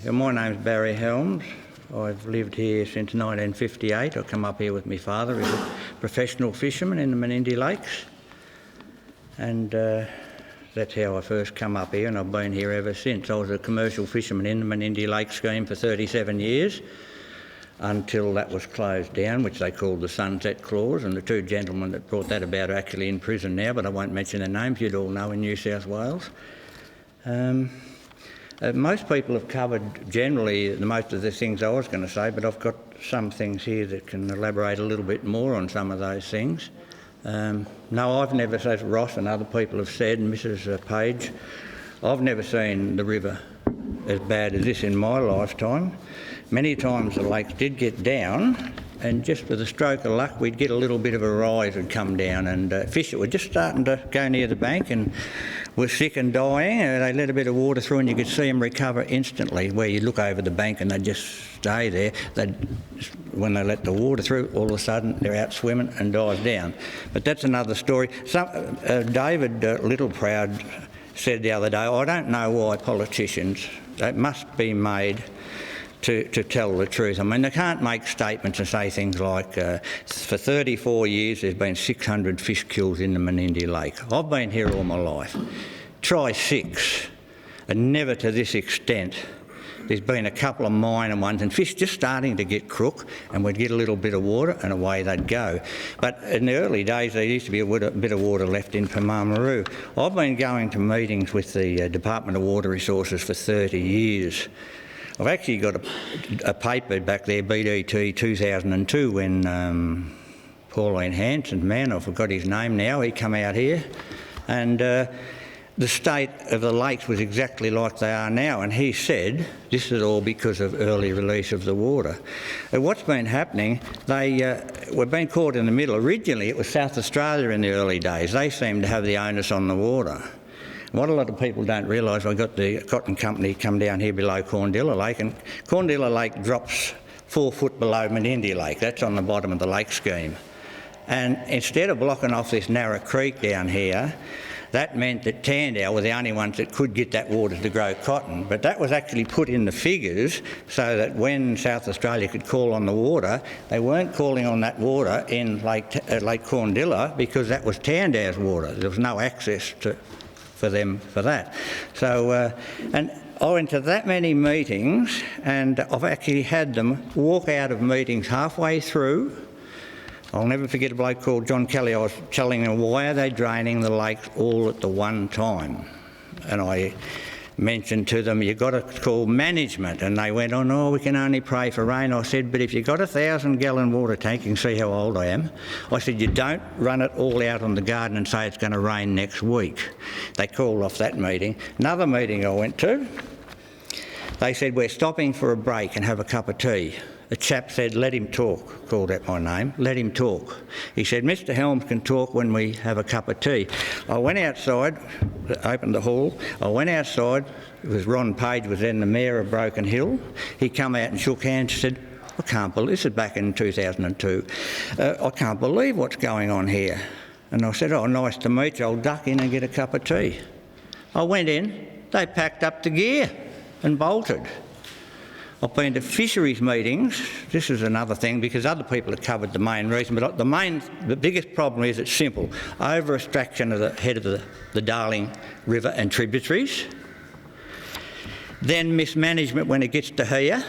My name's Barry Helms. I've lived here since 1958. I come up here with my father. He's a professional fisherman in the Menindee lakes. And that's how I first come up here, and I've been here ever since. I was a commercial fisherman in the Menindee lake scheme for 37 years until that was closed down, which they called the Sunset Clause, and the two gentlemen that brought that about are actually in prison now, but I won't mention their names. You'd all know in New South Wales. Most people have covered generally most of the things I was going to say, but I've got some things here that can elaborate a little bit more on some of those things. No, I've never, as Ross and other people have said, and Mrs. Page, I've never seen the river as bad as this in my lifetime. Many times the lakes did get down, and just with a stroke of luck we'd get a little bit of a rise and come down, and fish that were just starting to go near the bank and were sick and dying, they let a bit of water through and you could see them recover instantly, where you look over the bank and they just stay there. When they let the water through, all of a sudden they're out swimming and dive down. But that's another story. David Littleproud said the other day, I don't know why politicians, they must be made to tell the truth. I mean, they can't make statements and say things like, for 34 years there's been 600 fish kills in the Menindee lake. I've been here all my life. Try 6, and never to this extent. There's been a couple of minor ones, and fish just starting to get crook, and we'd get a little bit of water and away they'd go. But in the early days there used to be a bit of water left in Pamamaroo. I've been going to meetings with the Department of Water Resources for 30 years. I've actually got a paper back there, BDT 2002, when Pauline Hanson's man, I forgot his name now, he come out here, and the state of the lakes was exactly like they are now, and he said this is all because of early release of the water. And what's been happening, we've been caught in the middle. Originally it was South Australia in the early days. They seemed to have the onus on the water. What a lot of people don't realise, I got the cotton company come down here below Corndilla Lake, and Corndilla Lake drops 4 foot below Menindee Lake. That's on the bottom of the lake scheme. And instead of blocking off this narrow creek down here, that meant that Tandale were the only ones that could get that water to grow cotton. But that was actually put in the figures so that when South Australia could call on the water, they weren't calling on that water in Lake Corndilla because that was Tandale's water. There was no access for them for that. So, and I went to that many meetings, and I've actually had them walk out of meetings halfway through. I'll never forget a bloke called John Kelly. I was telling him, why are they draining the lakes all at the one time? And I mentioned to them, you've got to call management. And they went, oh no, we can only pray for rain. I said, but if you've got a 1,000-gallon water tank, you can see how old I am. I said, you don't run it all out on the garden and say it's going to rain next week. They called off that meeting. Another meeting I went to, they said, we're stopping for a break and have a cup of tea. A chap said, let him talk, called out my name, let him talk. He said, Mr. Helms can talk when we have a cup of tea. I went outside, opened the hall, I went outside, it was Ron Page, was then the Mayor of Broken Hill. He come out and shook hands and said, I can't believe, this is back in 2002, I can't believe what's going on here. And I said, oh, nice to meet you, I'll duck in and get a cup of tea. I went in, they packed up the gear and bolted. I've been to fisheries meetings. This is another thing because other people have covered the main reason, but the biggest problem is it's simple. Over-extraction of the head of the Darling River and tributaries. Then mismanagement when it gets to here,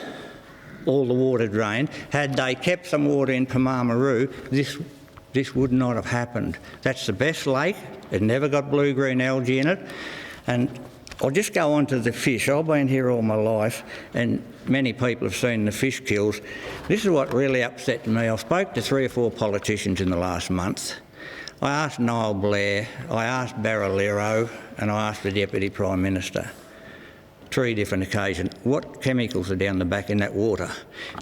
all the water drained. Had they kept some water in Pamamaroo, this would not have happened. That's the best lake. It never got blue-green algae in it. And I'll just go on to the fish. I've been here all my life and many people have seen the fish kills. This is what really upset me. I spoke to 3 or 4 politicians in the last month. I asked Niall Blair, I asked Barilaro, and I asked the Deputy Prime Minister. 3 different occasions. What chemicals are down the back in that water?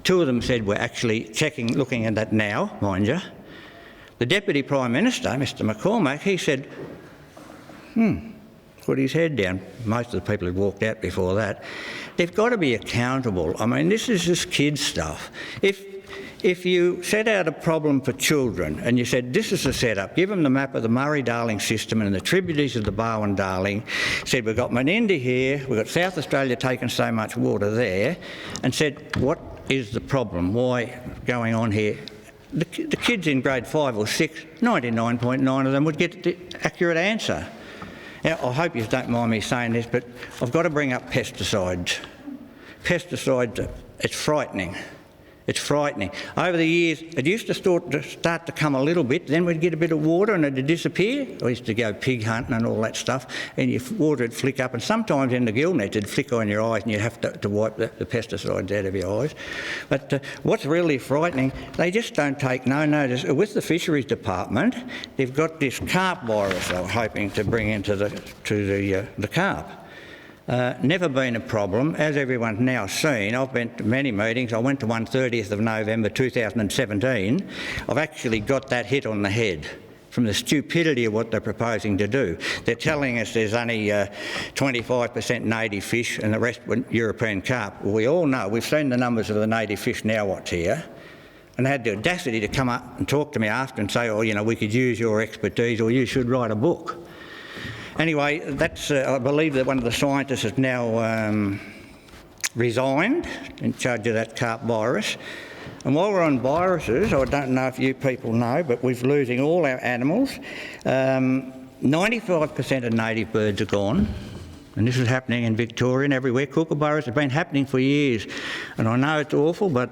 2 of them said we're actually looking at that now, mind you. The Deputy Prime Minister, Mr McCormack, he said, put his head down. Most of the people had walked out before that. They've got to be accountable. I mean, this is just kid stuff. If if you set out a problem for children and you said, this is the setup, give them the map of the Murray-Darling system and the tributaries of the Barwon-Darling, said we've got Menindee here, we've got South Australia taking so much water there, and said, what is the problem? Why going on here? The kids in grade 5 or 6, 99.9 of them would get the accurate answer. Now, I hope you don't mind me saying this, but I've got to bring up pesticides. Pesticides, it's frightening. It's frightening. Over the years, it used to start to come a little bit, then we'd get a bit of water and it'd disappear. I used to go pig hunting and all that stuff, and your water would flick up, and sometimes in the gill nets it'd flick on your eyes and you'd have to wipe the pesticides out of your eyes. But what's really frightening, they just don't take no notice. With the Fisheries Department, they've got this carp virus they're hoping to bring into the carp. Never been a problem. As everyone's now seen, I've been to many meetings. I went to one 30th of November 2017. I've actually got that hit on the head from the stupidity of what they're proposing to do. They're telling us there's only 25% native fish and the rest were European carp. Well, we all know, we've seen the numbers of the native fish now what's here. And they had the audacity to come up and talk to me after and say, oh, you know, we could use your expertise or you should write a book. Anyway, that's, I believe that one of the scientists has now resigned in charge of that carp virus. And while we're on viruses, I don't know if you people know, but we're losing all our animals. 95% of native birds are gone. And this is happening in Victoria and everywhere. Kookaburras have been happening for years. And I know it's awful, but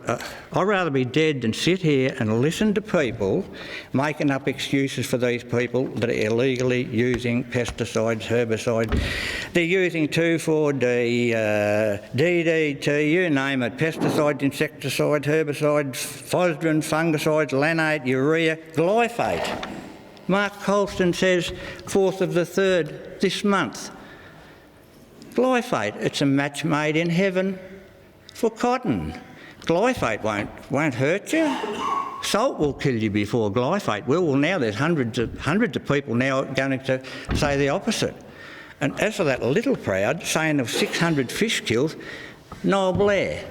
I'd rather be dead than sit here and listen to people making up excuses for these people that are illegally using pesticides, herbicides. They're using 2,4-D, DDT, you name it, pesticides, insecticides, herbicides, phosphorus, fungicides, lanate, urea, glyphosate. Mark Colston says 4th of the 3rd this month. Glyphosate, it's a match made in heaven for cotton. Glyphosate won't hurt you. Salt will kill you before glyphosate will. Well, now there's hundreds of people now going to say the opposite. And as for that little crowd saying of 600 fish kills, Noel Blair,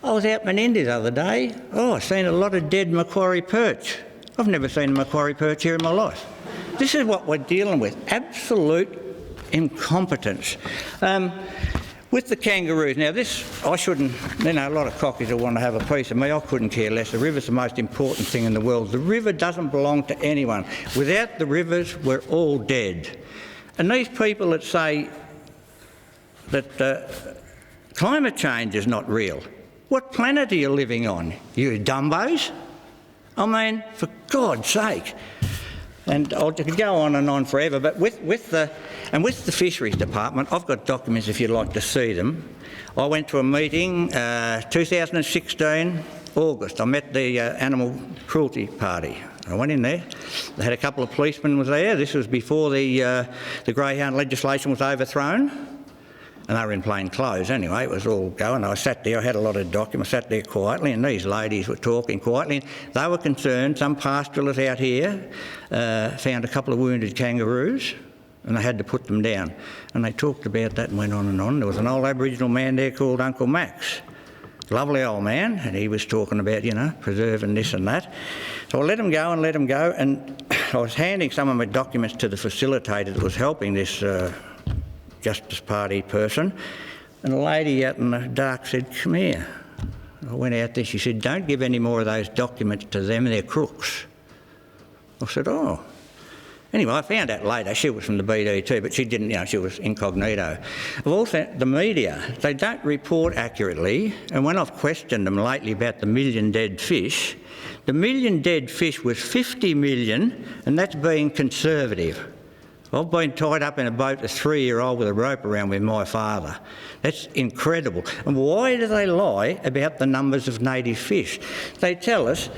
I was out Menindee the other day. Oh, I've seen a lot of dead Macquarie perch. I've never seen a Macquarie perch here in my life. This is what we're dealing with, absolute incompetence. With the kangaroos, now this, I shouldn't, you know, a lot of cockies will want to have a piece of me. I couldn't care less. The river's the most important thing in the world. The river doesn't belong to anyone. Without the rivers, we're all dead. And these people that say that climate change is not real, what planet are you living on? You dumbos? I mean, for God's sake. And I could go on and on forever, but with the Fisheries Department, I've got documents if you'd like to see them. I went to a meeting 2016, August. I met the Animal Cruelty Party. I went in there. They had a couple of policemen was there. This was before the greyhound legislation was overthrown. And they were in plain clothes anyway, it was all going. I sat there, I had a lot of documents, I sat there quietly, and these ladies were talking quietly. They were concerned, some pastoralists out here found a couple of wounded kangaroos, and they had to put them down. And they talked about that and went on and on. There was an old Aboriginal man there called Uncle Max. Lovely old man, and he was talking about, you know, preserving this and that. So I let him go, and I was handing some of my documents to the facilitator that was helping this Justice Party person, and a lady out in the dark said, come here. I went out there, she said, don't give any more of those documents to them, they're crooks. I said, oh. Anyway, I found out later, she was from the BDT, but she didn't, you know, she was incognito. I've also, the media, they don't report accurately, and when I've questioned them lately about the million dead fish, the million dead fish was 50 million, and that's being conservative. I've been tied up in a boat, a 3-year-old with a rope around with my father. That's incredible. And why do they lie about the numbers of native fish? They tell us,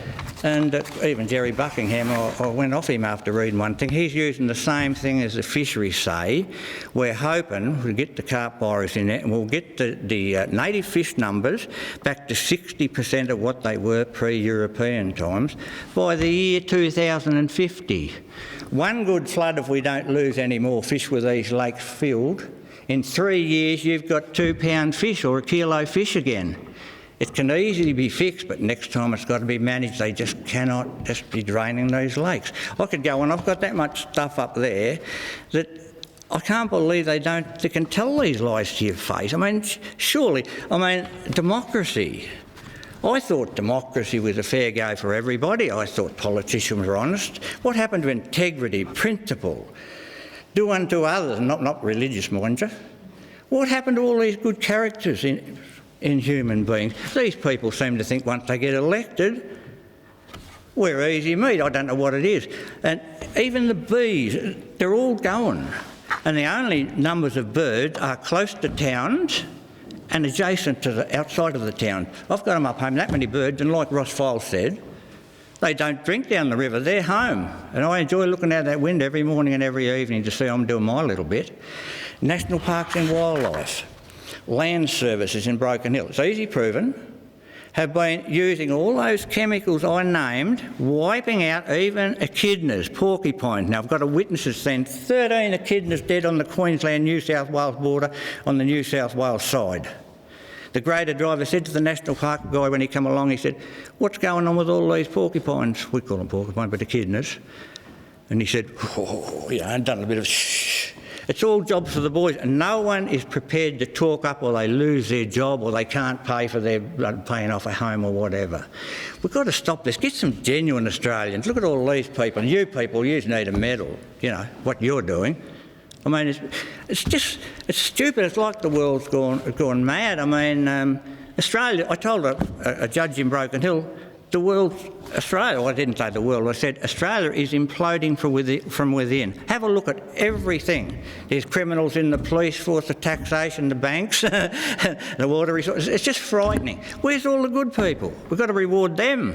and even Jerry Buckingham, I went off him after reading one thing, he's using the same thing as the fisheries say. We're hoping we'll get the carp virus in there and we'll get the native fish numbers back to 60% of what they were pre-European times by the year 2050. One good flood if we don't lose any more fish with these lakes filled. In 3 years you've got £2 fish or a kilo fish again. It can easily be fixed, but next time it's got to be managed. They just cannot just be draining these lakes. I could go on. I've got that much stuff up there that I can't believe they can tell these lies to your face. I mean, surely, democracy. I thought democracy was a fair go for everybody. I thought politicians were honest. What happened to integrity, principle? Do unto others, not religious, mind you. What happened to all these good characters in human beings? These people seem to think once they get elected, we're easy meat. I don't know what it is. And even the bees, they're all going. And the only numbers of birds are close to towns and adjacent to the outside of the town. I've got them up home, that many birds, and like Ross Files said, they don't drink down the river, they're home. And I enjoy looking out that window every morning and every evening to see I'm doing my little bit. National Parks and Wildlife, Land Services in Broken Hill, it's easy proven, have been using all those chemicals I named, wiping out even echidnas, porcupines. Now, I've got a witness that's seen 13 echidnas dead on the Queensland-New South Wales border on the New South Wales side. The grader driver said to the National Park guy when he came along, he said, "What's going on with all these porcupines?" We call them porcupines, but echidnas. And he said, I've done a bit of shh. It's all jobs for the boys, and no one is prepared to talk up or they lose their job or they can't pay for their paying off a home or whatever. We've got to stop this. Get some genuine Australians. Look at all these people. You people, you need a medal, what you're doing. I mean, it's stupid. It's like the world's gone mad. I mean, Australia, I told a judge in Broken Hill, the world's Australia, well, I didn't say the world, I said Australia is imploding from within. Have a look at everything. There's criminals in the police force, the taxation, the banks, the water resources. It's just frightening. Where's all the good people? We've got to reward them.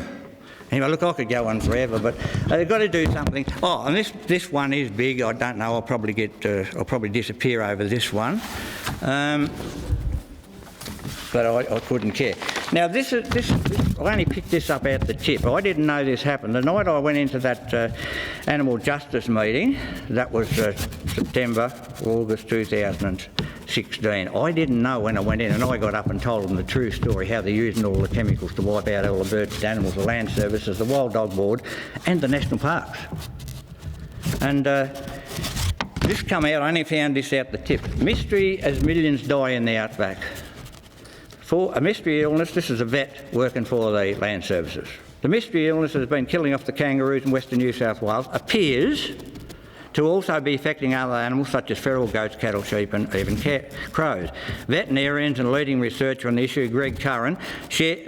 Anyway, look, I could go on forever, but they've got to do something. Oh, and this one is big. I don't know. I'll probably disappear over this one. But I couldn't care. Now, I only picked this up out the tip. I didn't know this happened. The night I went into that animal justice meeting, that was August 2016, I didn't know when I went in, and I got up and told them the true story, how they're using all the chemicals to wipe out all the birds and animals, the Land Services, the Wild Dog Board and the National Parks. And this come out, I only found this out the tip. Mystery as millions die in the outback. For a mystery illness, this is a vet working for the Land Services. The mystery illness that has been killing off the kangaroos in Western New South Wales appears to also be affecting other animals such as feral goats, cattle, sheep and even crows. Veterinarians and leading researcher on the issue, Greg Curran,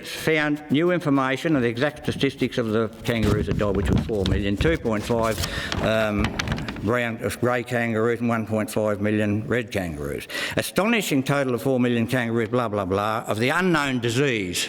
found new information on the exact statistics of the kangaroos that died, which was 4 million, 2.5 brown grey kangaroos and 1.5 million red kangaroos. Astonishing total of 4 million kangaroos, blah, blah, blah, of the unknown disease.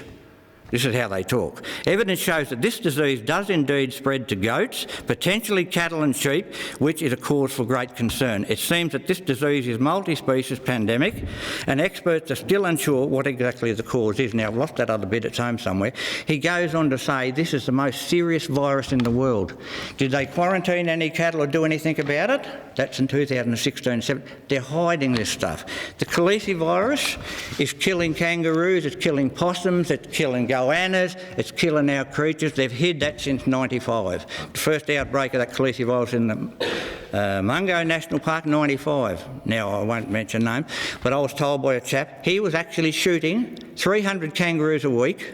This is how they talk. Evidence shows that this disease does indeed spread to goats, potentially cattle and sheep, which is a cause for great concern. It seems that this disease is multi-species pandemic, and experts are still unsure what exactly the cause is. Now, I've lost that other bit, it's home somewhere. He goes on to say this is the most serious virus in the world. Did they quarantine any cattle or do anything about it? That's in 2016-17. They're hiding this stuff. The Khaleesi virus is killing kangaroos, it's killing possums, it's killing goannas, it's killing our creatures. They've hid that since 95. The first outbreak of that Khaleesi virus in the Mungo National Park, 95. Now, I won't mention names, but I was told by a chap he was actually shooting 300 kangaroos a week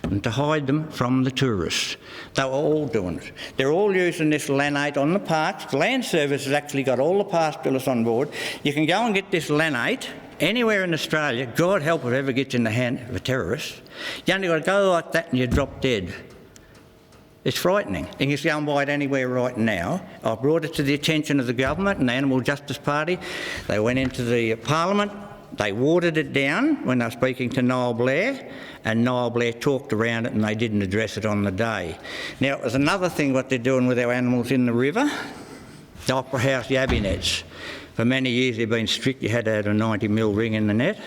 and to hide them from the tourists. They were all doing it. They're all using this lanate on the parks. The Land Service has actually got all the pastoralists on board. You can go and get this lanate anywhere in Australia. God help whoever gets in the hand of a terrorist. You only got to go like that and you drop dead. It's frightening. You can just go and buy it anywhere right now. I brought it to the attention of the government and the Animal Justice Party. They went into the Parliament. They watered it down when they were speaking to Niall Blair, and Niall Blair talked around it and they didn't address it on the day. Now, there's another thing what they're doing with our animals in the river. The Opera House yabby nets. For many years they've been strict. You had to have a 90mm ring in the net.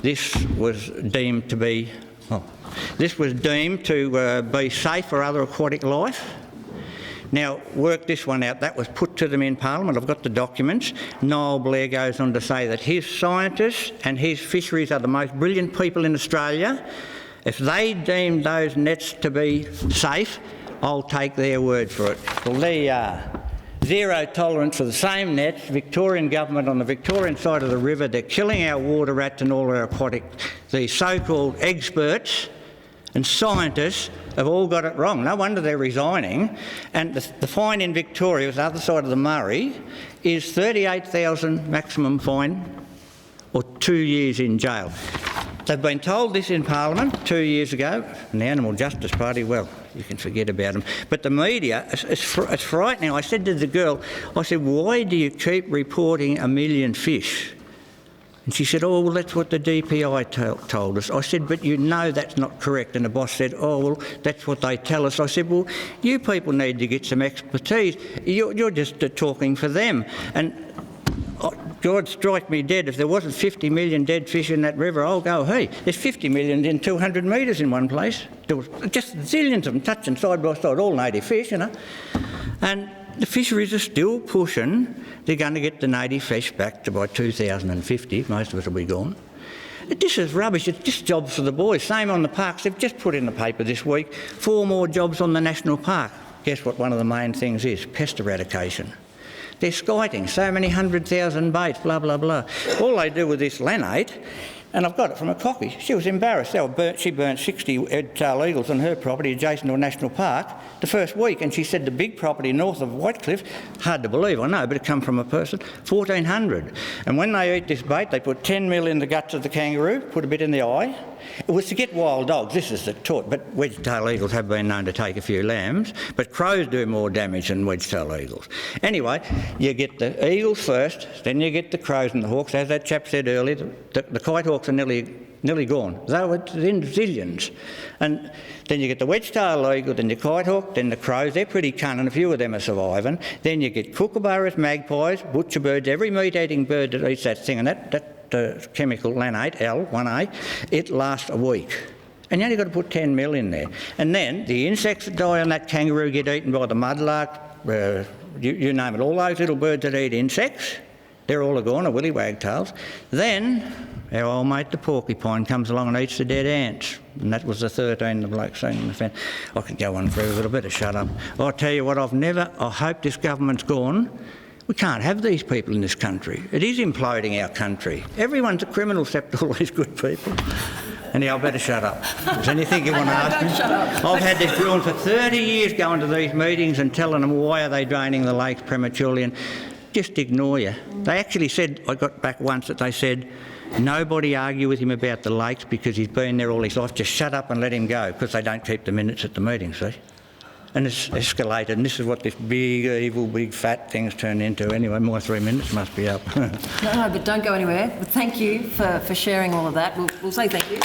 This was deemed to be safe for other aquatic life, Now, work this one out. That was put to them in Parliament. I've got the documents. Noel Blair goes on to say that his scientists and his fisheries are the most brilliant people in Australia. If they deem those nets to be safe, I'll take their word for it. Well, there you are. Zero tolerance for the same nets. Victorian government on the Victorian side of the river. They're killing our water rats and all our aquatic. The so-called experts and scientists have all got it wrong. No wonder they're resigning. And the fine in Victoria, the other side of the Murray, is $38,000 maximum fine or 2 years in jail. They've been told this in Parliament 2 years ago, and the Animal Justice Party, well, you can forget about them. But the media, it's frightening. I said to the girl, I said, why do you keep reporting 1 million fish? And she said, oh, well, that's what the DPI told us. I said, but you know that's not correct. And the boss said, oh, well, that's what they tell us. I said, well, you people need to get some expertise. You're just talking for them. And God strike me dead, if there wasn't 50 million dead fish in that river, I'll go, hey, there's 50 million in 200 metres in one place. There was just zillions of them touching side by side, all native fish, you know. And the fisheries are still pushing. They're going to get the native fish back to by 2050. Most of it will be gone. This is rubbish. It's just jobs for the boys. Same on the parks. They've just put in the paper this week 4 more jobs on the national park. Guess what one of the main things is? Pest eradication. They're skiting, so many 100,000 baits, blah, blah, blah. All they do with this lanate, and I've got it from a cocky, she was embarrassed. She burnt 60 red-tailed eagles on her property adjacent to a national park the first week, and she said the big property north of Whitecliff, hard to believe, I know, but it come from a person, 1,400. And when they eat this bait, they put 10 mil in the guts of the kangaroo, put a bit in the eye. It was to get wild dogs, this is the taught, but wedge-tailed eagles have been known to take a few lambs, but crows do more damage than wedge-tailed eagles. Anyway, you get the eagles first, then you get the crows and the hawks. As that chap said earlier, the kite hawks are nearly gone. They were in zillions. And then you get the wedge-tailed eagle, then the kite hawk, then the crows. They're pretty cunning, a few of them are surviving. Then you get kookaburras, magpies, butcher birds, every meat-eating bird that eats that thing, and that chemical lanate, L1A, it lasts a week. And you only got to put 10 mil in there. And then the insects that die on that kangaroo get eaten by the mudlark, you name it, all those little birds that eat insects, they're all gone, or willy wagtails. Then our old mate the porcupine comes along and eats the dead ants. And that was the 13 the bloke seen in the fence. I could go on forever, but I better shut up. I'll tell you what, I hope this government's gone. We can't have these people in this country. It is imploding our country. Everyone's a criminal except all these good people. Anyhow, I better shut up. Is there anything you want to ask me? Shut up. I've had this going for 30 years, going to these meetings and telling them why are they draining the lakes prematurely, and just ignore you. They actually said, I got back once that they said, nobody argue with him about the lakes because he's been there all his life. Just shut up and let him go, because they don't keep the minutes at the meeting, see? And it's escalated, and this is what this big, evil, big, fat thing's turned into. Anyway, my 3 minutes must be up. No, but don't go anywhere. But thank you for sharing all of that. We'll say thank you.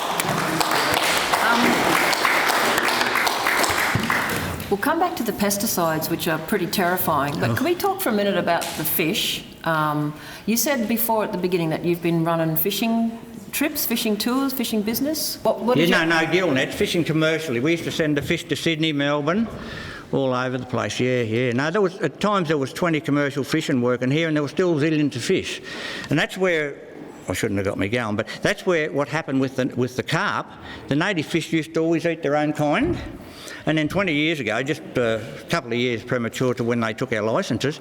We'll come back to the pesticides, which are pretty terrifying. But can we talk for a minute about the fish? You said before at the beginning that you've been running fishing trips, fishing tours, fishing business? No, gill nets, fishing commercially. We used to send the fish to Sydney, Melbourne, all over the place, yeah. No, at times there was 20 commercial fishing working here, and there were still zillions of fish. And that's where, I shouldn't have got me going, but that's where what happened with the carp. The native fish used to always eat their own kind. And then 20 years ago, just a couple of years premature to when they took our licences,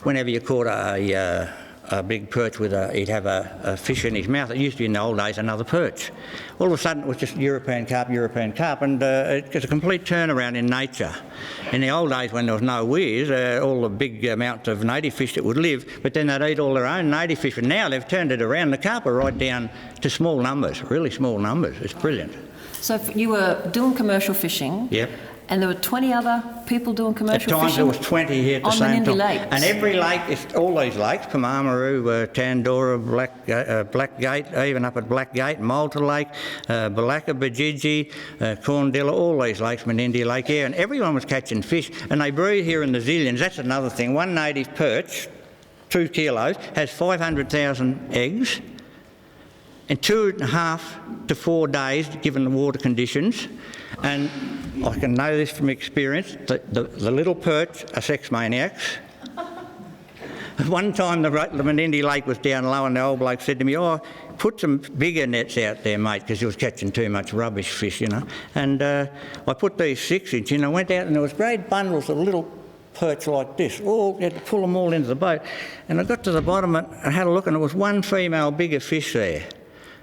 whenever you caught a big perch he'd have a fish in his mouth. It used to be in the old days another perch. All of a sudden it was just European carp, and it's a complete turnaround in nature. In the old days when there was no weirs, all the big amounts of native fish that would live, but then they'd eat all their own native fish, and now they've turned it around. The carp are right down to small numbers, really small numbers. It's brilliant. So if you were doing commercial fishing, yep, and there were 20 other people doing commercial fishing? At times there was 20 here at the same time. On Menindee Lakes? And every lake, all these lakes, Pamamaroo, Tandora, Blackgate, even up at Blackgate, Malta Lake, Balaka, Bajiji, Corndilla, all these lakes, Menindee Lake, yeah, and everyone was catching fish. And they breed here in the zillions. That's another thing. One native perch, 2 kilos, has 500,000 eggs. In 2.5 to 4 days, given the water conditions, And I can know this from experience, the little perch are sex maniacs. One time the Menindee lake was down low and the old bloke said to me, "Oh, put some bigger nets out there, mate," because he was catching too much rubbish fish, you know. And I put these 6-inch in, I went out and there was great bundles of little perch like this. You had to pull them all into the boat. And I got to the bottom and I had a look and there was one female bigger fish there.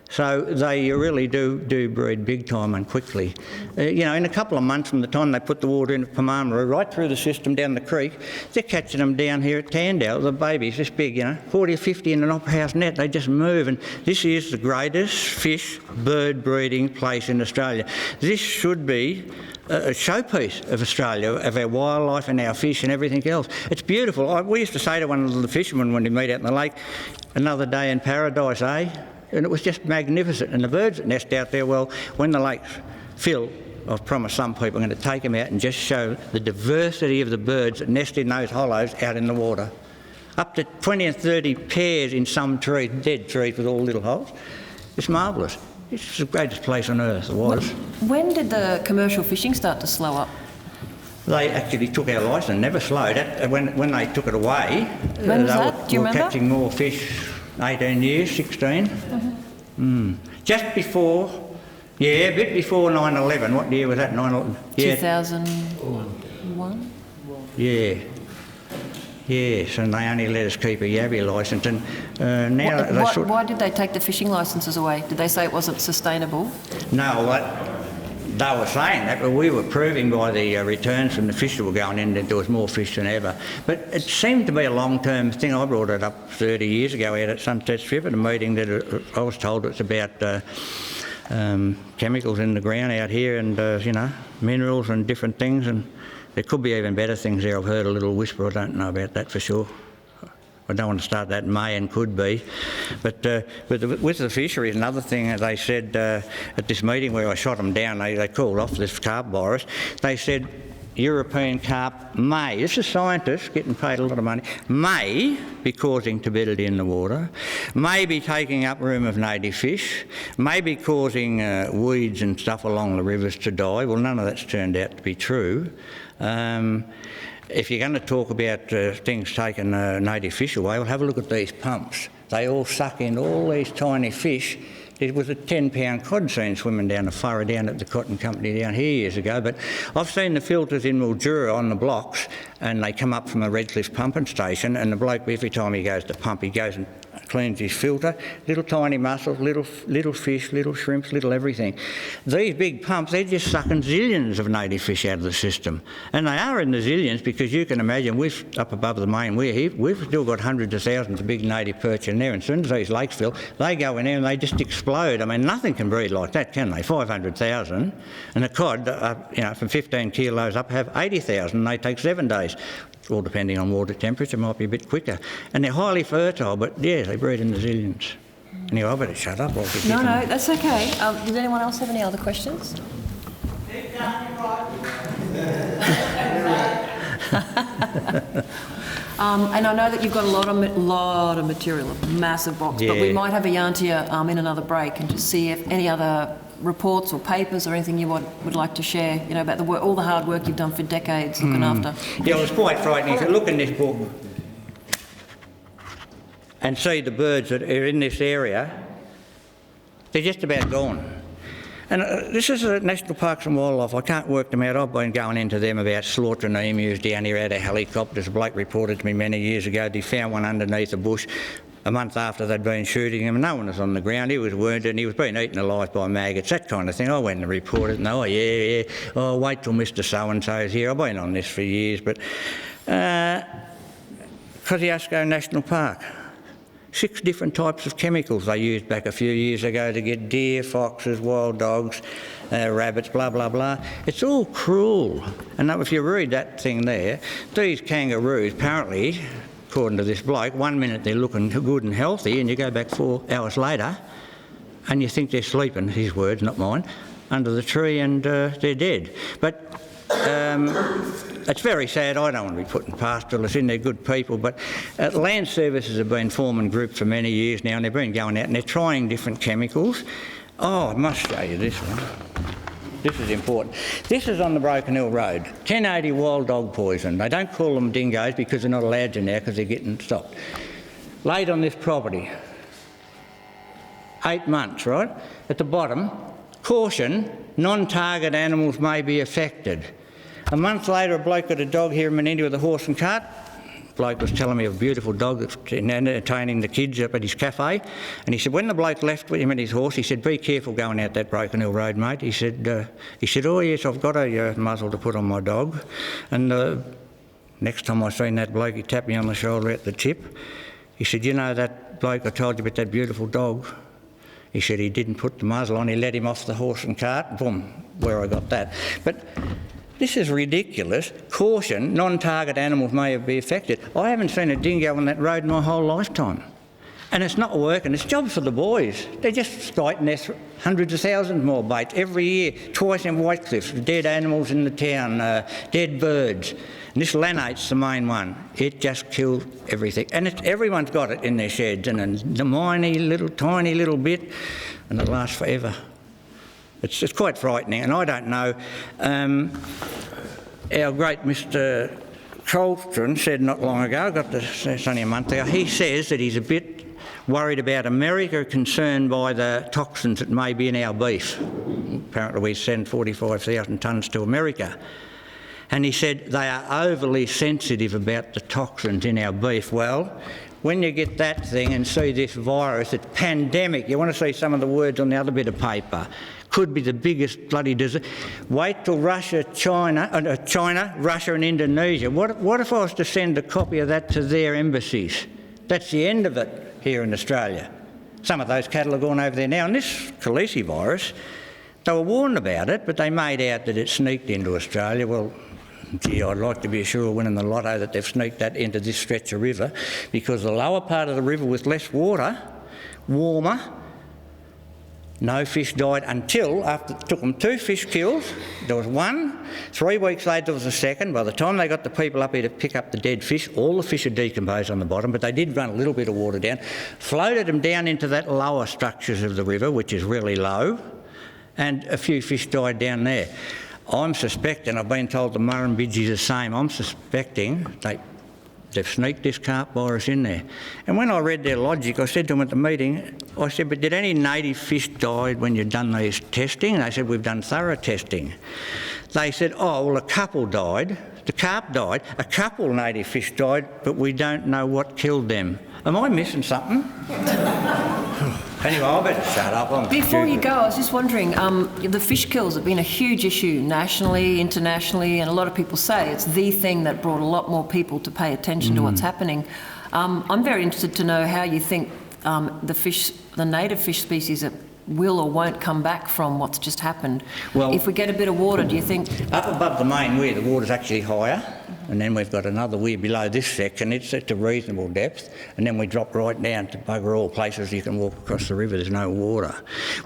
So they really do breed big time and quickly. You know, in a couple of months from the time they put the water in at Palmamaroo, right through the system down the creek, they're catching them down here at Tandale. The babies this big, you know, 40 or 50 in an opera house net. They just move. And this is the greatest fish bird breeding place in Australia. This should be a showpiece of Australia, of our wildlife and our fish and everything else. It's beautiful. We used to say to one of the fishermen when we meet out in the lake, "Another day in paradise, eh?" And it was just magnificent. And the birds that nest out there, well, when the lakes fill, I've promised some people I'm going to take them out and just show the diversity of the birds that nest in those hollows out in the water. Up to 20 and 30 pairs in some trees, dead trees with all little holes. It's marvellous. It's the greatest place on earth, it was. When did the commercial fishing start to slow up? They actually took our licence, never slowed. When they took it away, when was that? Do you remember? Catching more fish, 18 years, 16. Just before, a bit before 9/11. What year was that? 2001? Yeah. Yes, and they only let us keep a yabby licence. And now why did they take the fishing licences away? Did they say it wasn't sustainable? No, they were saying that, but we were proving by the returns from the fish that were going in that there was more fish than ever. But it seemed to be a long-term thing. I brought it up 30 years ago out at Sunset Strip at a meeting that I was told it's about chemicals in the ground out here and, you know, minerals and different things. And there could be even better things there. I've heard a little whisper. I don't know about that for sure. I don't want to start that may and could be. But with the fisheries, another thing that they said at this meeting where I shot them down, they called off this carp virus, they said European carp may, this is scientists getting paid a lot of money, may be causing turbidity in the water, may be taking up room of native fish, may be causing weeds and stuff along the rivers to die. Well, none of that's turned out to be true. If you're going to talk about things taking native fish away, well, have a look at these pumps. They all suck in all these tiny fish. There was a 10-pound cod seen swimming down the furrow down at the Cotton Company down here years ago, but I've seen the filters in Mildura on the blocks and they come up from a Redcliffe pumping station and the bloke, every time he goes to pump, he goes and cleans his filter. Little tiny mussels, little fish, little shrimps, little everything. These big pumps, they're just sucking zillions of native fish out of the system. And they are in the zillions because you can imagine we've up above the main we've still got hundreds of thousands of big native perch in there, and as soon as these lakes fill, they go in there and they just explode. I mean, nothing can breed like that, can they? 500,000. And the cod, you know, from 15 kilos up have 80,000 and they take 7 days. All depending on water temperature, might be a bit quicker. And they're highly fertile, but yeah, they breed in the zillions. Anyway, I better shut up. No, that's okay. Does anyone else have any other questions? And I know that you've got a lot of material, a massive box, but we might have a yarn to you in another break and just see if any other reports or papers or anything you would like to share, you know, about all the hard work you've done for decades looking after. Yeah, it was quite frightening to look in this book and see the birds that are in this area. They're just about gone. And this is National Parks and Wildlife. I can't work them out. I've been going into them about slaughtering emus down here out of helicopters. A bloke reported to me many years ago that he found one underneath a bush a month after they'd been shooting him. No one was on the ground. He was wounded and he was being eaten alive by maggots, that kind of thing. I went and reported and wait till Mr So-and-so's here. I've been on this for years, but Kosciuszko National Park. 6 different types of chemicals they used back a few years ago to get deer, foxes, wild dogs, rabbits, blah, blah, blah. It's all cruel. And if you read that thing there, these kangaroos, apparently, according to this bloke, 1 minute they're looking good and healthy and you go back 4 hours later and you think they're sleeping, his words, not mine, under the tree and they're dead. But it's very sad. I don't want to be putting pastoralists in. They're good people, but Land Services have been forming groups for many years now and they've been going out and they're trying different chemicals. Oh, I must show you this one. this is important. This is on the Broken Hill Road. 1080 wild dog poison. They don't call them dingoes because they're not allowed to now because they're getting stopped. Laid on this property. 8 months, right? At the bottom, caution, non-target animals may be affected. A month later, a bloke got a dog here in Menindee with a horse and cart. Bloke was telling me of a beautiful dog that's entertaining the kids up at his cafe, and he said when the bloke left with him and his horse, he said, "Be careful going out that Broken Hill Road, mate." He said, "Oh yes, I've got a muzzle to put on my dog." And next time I seen that bloke, he tapped me on the shoulder at the tip. He said, "You know that bloke I told you about that beautiful dog?" He said he didn't put the muzzle on. He let him off the horse and cart. Boom, where I got that. But this is ridiculous. Caution, non-target animals may be affected. I haven't seen a dingo on that road in my whole lifetime. And it's not working. It's jobs for the boys. They're just starting their hundreds of thousands more baits every year, twice in Whitecliffs, dead animals in the town, dead birds. And this lanate's the main one. It just kills everything. And everyone's got it in their sheds, and the tiny little bit, and it lasts forever. It's quite frightening, and I don't know. Our great Mr Colston said not long ago, it's only a month ago, he says that he's a bit worried about America, concerned by the toxins that may be in our beef. Apparently we send 45,000 tonnes to America. And he said they are overly sensitive about the toxins in our beef. Well, when you get that thing and see this virus, it's pandemic. You want to see some of the words on the other bit of paper. Could be the biggest bloody disease. Wait till China, Russia and Indonesia. What if I was to send a copy of that to their embassies? That's the end of it here in Australia. Some of those cattle are gone over there now. And this Khaleesi virus, they were warned about it, but they made out that it sneaked into Australia. Well, gee, I'd like to be sure winning the lotto that they've sneaked that into this stretch of river, because the lower part of the river with less water, warmer, no fish died until, after it took them 2 fish kills, there was one, 3 weeks later there was a second. By the time they got the people up here to pick up the dead fish, all the fish had decomposed on the bottom, but they did run a little bit of water down, floated them down into that lower structures of the river, which is really low, and a few fish died down there. I'm suspecting, I've been told the Murrumbidgee's the same, I'm suspecting they've sneaked this carp virus in there. And when I read their logic, I said to them at the meeting, I said, "But did any native fish die when you've done these testing?" And they said, "We've done thorough testing." They said, "Oh, well, a couple died. The carp died. A couple native fish died, but we don't know what killed them." Am I missing something? Anyway, I better shut up. Before you go, I was just wondering, the fish kills have been a huge issue nationally, internationally, and a lot of people say it's the thing that brought a lot more people to pay attention to what's happening. I'm very interested to know how you think the native fish species that will or won't come back from what's just happened. Well, if we get a bit of water, do you think... Up above the main weir, the water's actually higher, and then we've got another weir below this section. It's at a reasonable depth, and then we drop right down to bugger all places you can walk across the river. There's no water.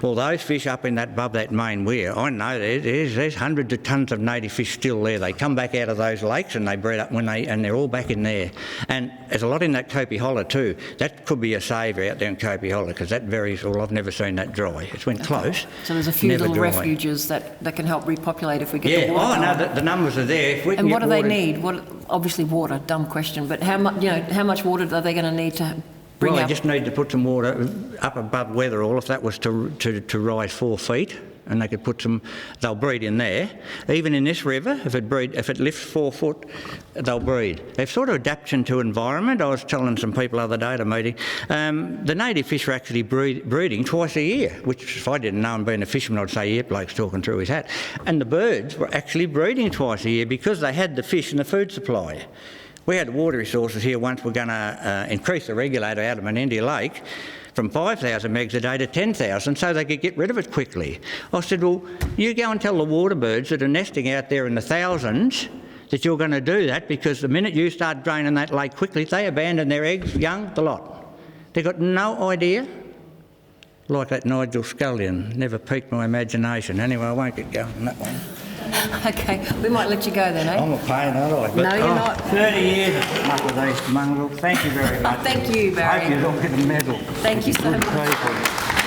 Well, those fish up in that above that main weir, I know there's hundreds of tonnes of native fish still there. They come back out of those lakes and they breed up and they're all back in there. And there's a lot in that Kopi Holler too. That could be a saver out there in Kopi Holler, because that varies. Well, I've never seen that dry. It's went close. So there's a few little refuges that can help repopulate if we get the water. Yeah, no, the numbers are there. If we can and what do they need? Obviously water, dumb question, but how much water are they going to need to bring up? Well, they just need to put some water up above Weatherall. If that was to rise 4 feet, and they could put some, they'll breed in there. Even in this river, if it lifts 4 foot, they'll breed. They've sort of adapted to environment. I was telling some people the other day at a meeting, the native fish are actually breeding twice a year, which if I didn't know and being a fisherman, I'd say, yeah, bloke's talking through his hat. And the birds were actually breeding twice a year because they had the fish and the food supply. We had water resources here once. We're going to increase the regulator out of Menindee Lake from 5,000 megs a day to 10,000 so they could get rid of it quickly. I said, well, you go and tell the water birds that are nesting out there in the thousands that you're going to do that, because the minute you start draining that lake quickly, they abandon their eggs, young, the lot. They've got no idea. Like that Nigel Scullion, never piqued my imagination. Anyway, I won't get going on that one. Okay, we might let you go then, eh? I'm a pain, aren't I? But, no, you're not. 30 years of putting up with these mongrels. Thank you very much. Thank you, Barry. I hope you don't get a medal. Thank you so much. People.